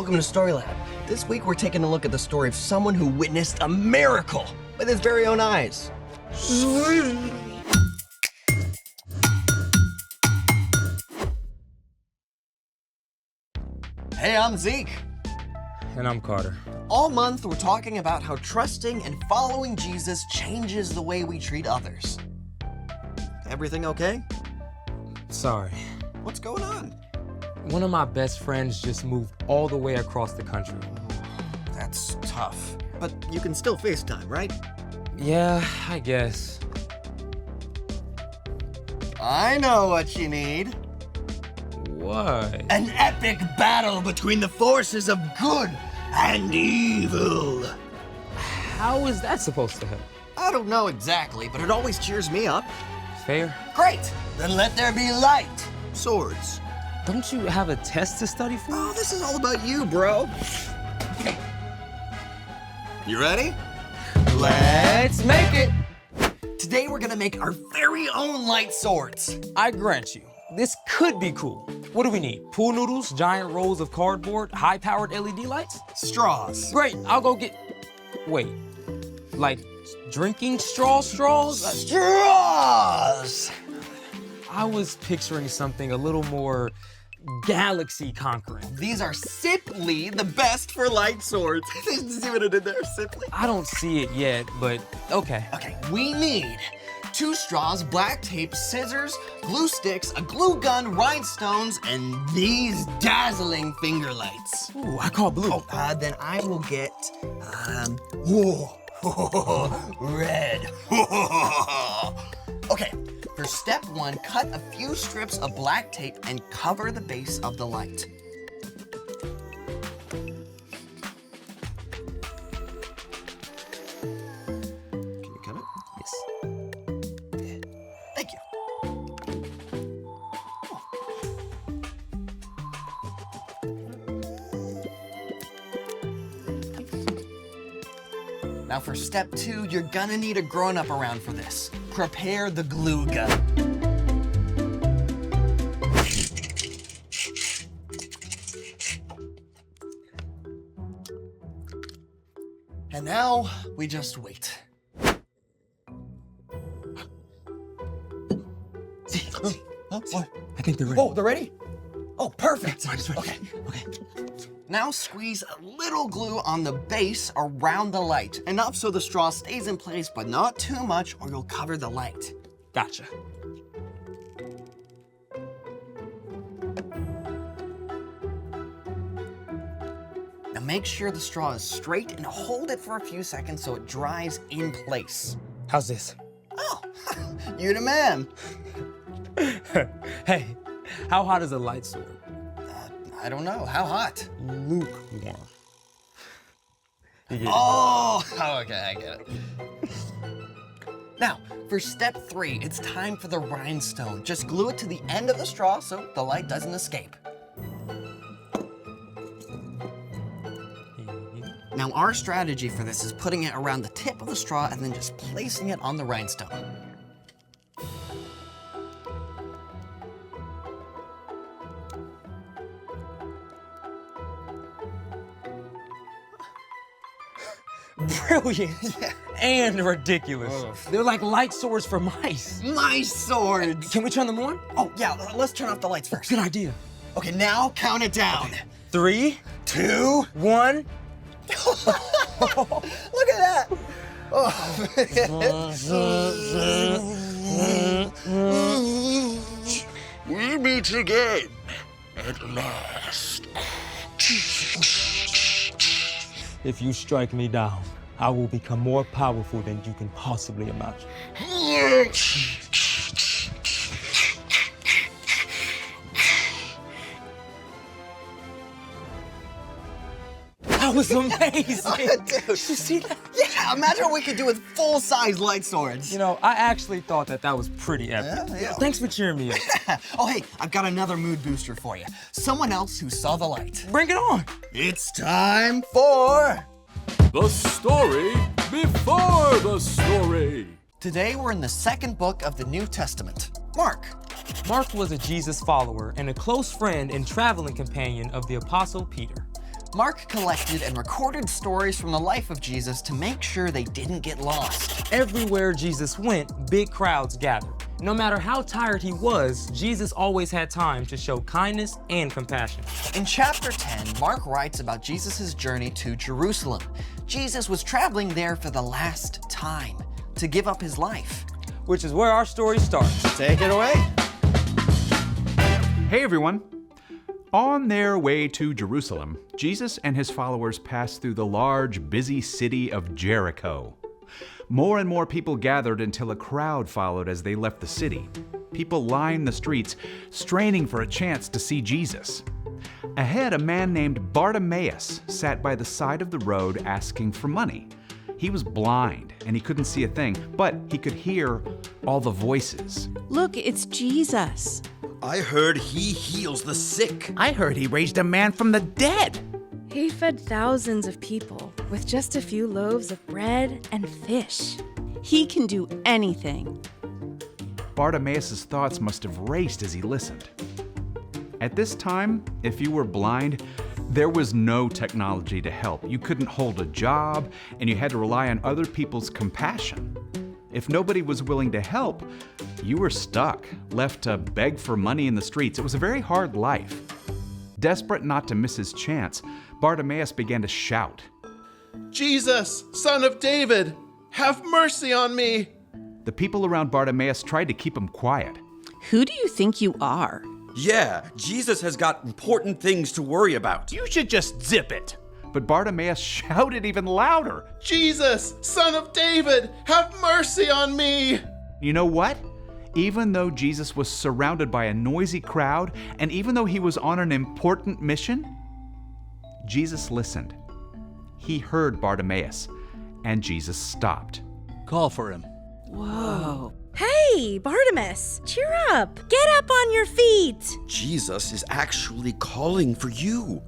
welcome to Storylab. This week we're taking a look at the story of someone who witnessed a miracle with his very own eyes. Hey, I'm Zeke. And I'm Carter. All month we're talking about how trusting and following Jesus changes the way we treat others. Everything okay? Sorry. What's going on? One of my best friends just moved all the way across the country. That's tough. But you can still FaceTime, right? Yeah, I guess. I know what you need. What? An epic battle between the forces of good and evil. How is that supposed to help? I don't know exactly, but it always cheers me up. Fair? Great! Then let there be light. Swords. Don't you have a test to study for? Oh, this is all about you, bro. You ready? Let's make it! Today we're gonna make our very own light swords. I grant you, this could be cool. What do we need? Pool noodles, giant rolls of cardboard, high-powered LED lights? Straws. Great, I'll go get... Wait, like drinking straws? Straws! I was picturing something a little more galaxy conquering. These are simply the best for light swords. See what I did there? Simply. I don't see it yet, but okay. Okay, we need 2 straws, black tape, scissors, glue sticks, a glue gun, rhinestones, and these dazzling finger lights. Ooh, I call blue. Oh, then I will get, red. Okay, for step 1, cut a few strips of black tape and cover the base of the light. Can you cut it? Yes. Thank you. Now for step 2, you're gonna need a grown-up around for this. Prepare the glue gun. And now we just wait. What? I think they're ready. Oh, they're ready? Oh, perfect. Mine's ready. Okay. Now squeeze a little glue on the base around the light. Enough so the straw stays in place, but not too much or you'll cover the light. Gotcha. Now make sure the straw is straight and hold it for a few seconds so it dries in place. How's this? Oh, you the man. Hey, how hot is a light sword? I don't know, how hot? Lukewarm. You get it? Oh, okay, I get it. Now, for step 3, it's time for the rhinestone. Just glue it to the end of the straw so the light doesn't escape. Now, our strategy for this is putting it around the tip of the straw and then just placing it on the rhinestone. Brilliant and ridiculous. They're like light swords for mice. My swords! Can we turn them on? Oh, yeah, let's turn off the lights first. Good idea. Okay, now count it down. 3, 2, 1. look at that! We meet again at last. If you strike me down, I will become more powerful than you can possibly imagine. That was amazing. Dude. You see that? Yeah, imagine what we could do with full-size light swords. You know, I actually thought that was pretty epic. Yeah. Thanks for cheering me up. Oh, hey, I've got another mood booster for you. Someone else who saw the light. Bring it on. It's time for... The story before the story. Today we're in the 2nd book of the New Testament. Mark. Mark was a Jesus follower and a close friend and traveling companion of the Apostle Peter. Mark collected and recorded stories from the life of Jesus to make sure they didn't get lost. Everywhere Jesus went, big crowds gathered. No matter how tired he was, Jesus always had time to show kindness and compassion. In chapter 10, Mark writes about Jesus' journey to Jerusalem. Jesus was traveling there for the last time to give up his life. Which is where our story starts. Take it away. Hey everyone! On their way to Jerusalem, Jesus and his followers passed through the large, busy city of Jericho. More and more people gathered until a crowd followed as they left the city. People lined the streets, straining for a chance to see Jesus. Ahead, a man named Bartimaeus sat by the side of the road asking for money. He was blind and he couldn't see a thing, but he could hear all the voices. Look, it's Jesus. I heard he heals the sick. I heard he raised a man from the dead. He fed thousands of people with just a few loaves of bread and fish. He can do anything. Bartimaeus' thoughts must have raced as he listened. At this time, if you were blind, there was no technology to help. You couldn't hold a job, and you had to rely on other people's compassion. If nobody was willing to help, you were stuck, left to beg for money in the streets. It was a very hard life. Desperate not to miss his chance, Bartimaeus began to shout. Jesus, son of David, have mercy on me. The people around Bartimaeus tried to keep him quiet. Who do you think you are? Yeah, Jesus has got important things to worry about. You should just zip it. But Bartimaeus shouted even louder. Jesus, son of David, have mercy on me. You know what? Even though Jesus was surrounded by a noisy crowd, and even though he was on an important mission, Jesus listened. He heard Bartimaeus, and Jesus stopped. Call for him. Whoa. Hey, Bartimaeus, cheer up. Get up on your feet. Jesus is actually calling for you.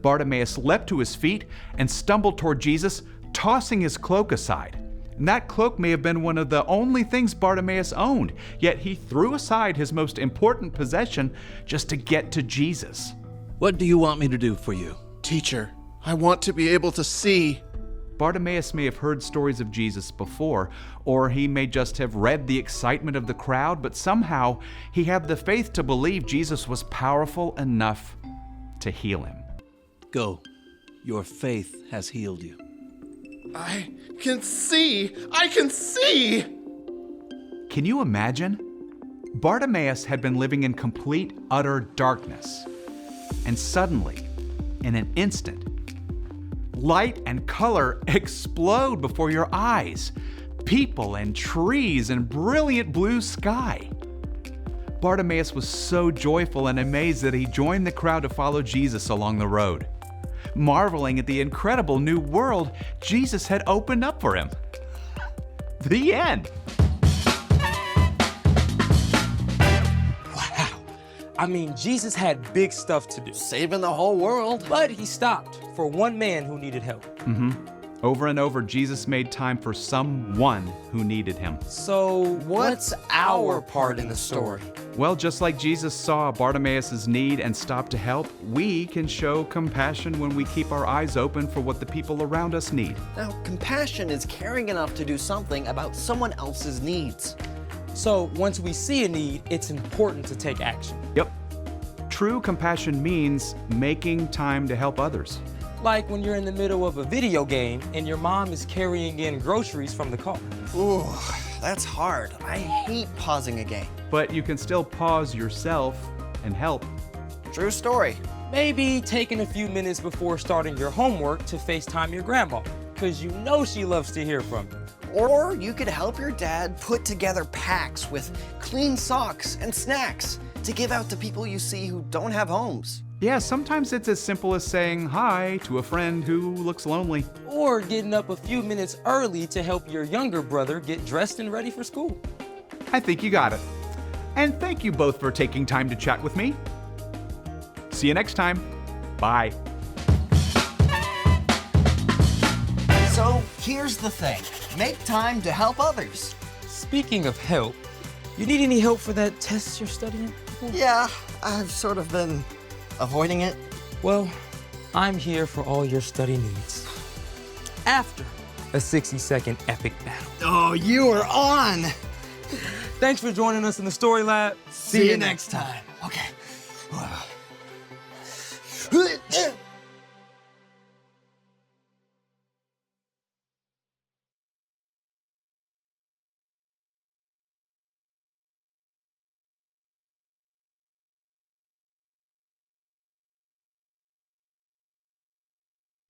Bartimaeus leapt to his feet and stumbled toward Jesus, tossing his cloak aside. And that cloak may have been one of the only things Bartimaeus owned, yet he threw aside his most important possession just to get to Jesus. What do you want me to do for you? Teacher, I want to be able to see. Bartimaeus may have heard stories of Jesus before, or he may just have read the excitement of the crowd, but somehow he had the faith to believe Jesus was powerful enough to heal him. Go. Your faith has healed you. I can see. I can see. Can you imagine? Bartimaeus had been living in complete, utter darkness. And suddenly, in an instant, light and color explode before your eyes. People and trees and brilliant blue sky. Bartimaeus was so joyful and amazed that he joined the crowd to follow Jesus along the road, marveling at the incredible new world Jesus had opened up for him. The end. Wow. I mean, Jesus had big stuff to do, Saving the whole world. but he stopped for one man who needed help. Over and over, Jesus made time for someone who needed him. So What's our part in the story? Well, just like Jesus saw Bartimaeus' need and stopped to help, we can show compassion when we keep our eyes open for what the people around us need. Now, compassion is caring enough to do something about someone else's needs. So once we see a need, it's important to take action. Yep. True compassion means making time to help others. Like when you're in the middle of a video game and your mom is carrying in groceries from the car. Ooh, that's hard. I hate pausing a game. But you can still pause yourself and help. True story. Maybe taking a few minutes before starting your homework to FaceTime your grandma, because you know she loves to hear from you. Or you could help your dad put together packs with clean socks and snacks to give out to people you see who don't have homes. Yeah, sometimes it's as simple as saying hi to a friend who looks lonely. Or getting up a few minutes early to help your younger brother get dressed and ready for school. I think you got it. And thank you both for taking time to chat with me. See you next time. Bye. So here's the thing. Make time to help others. Speaking of help, you need any help for that test you're studying for? Yeah, I've sort of been avoiding it. Well, I'm here for all your study needs. After a 60-second epic battle. Oh, you are on! Thanks for joining us in the Story Lab. See you next time.